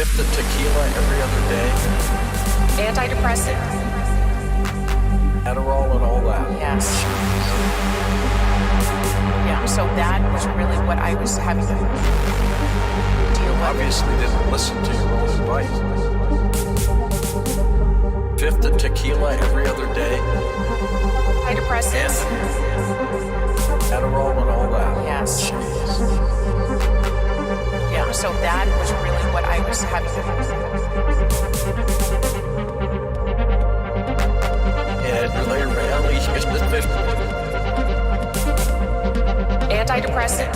Fifth of tequila every other day. Antidepressant. Adderall and all that. Yes. Yeah, so that was really what I was having to deal with. Obviously didn't listen to your own advice. Fifth of tequila every other day. Antidepressants. Adderall and all that. Yes. Jeez. Yeah, so that was really what I was having to And your rally is the fifth. Antidepressant.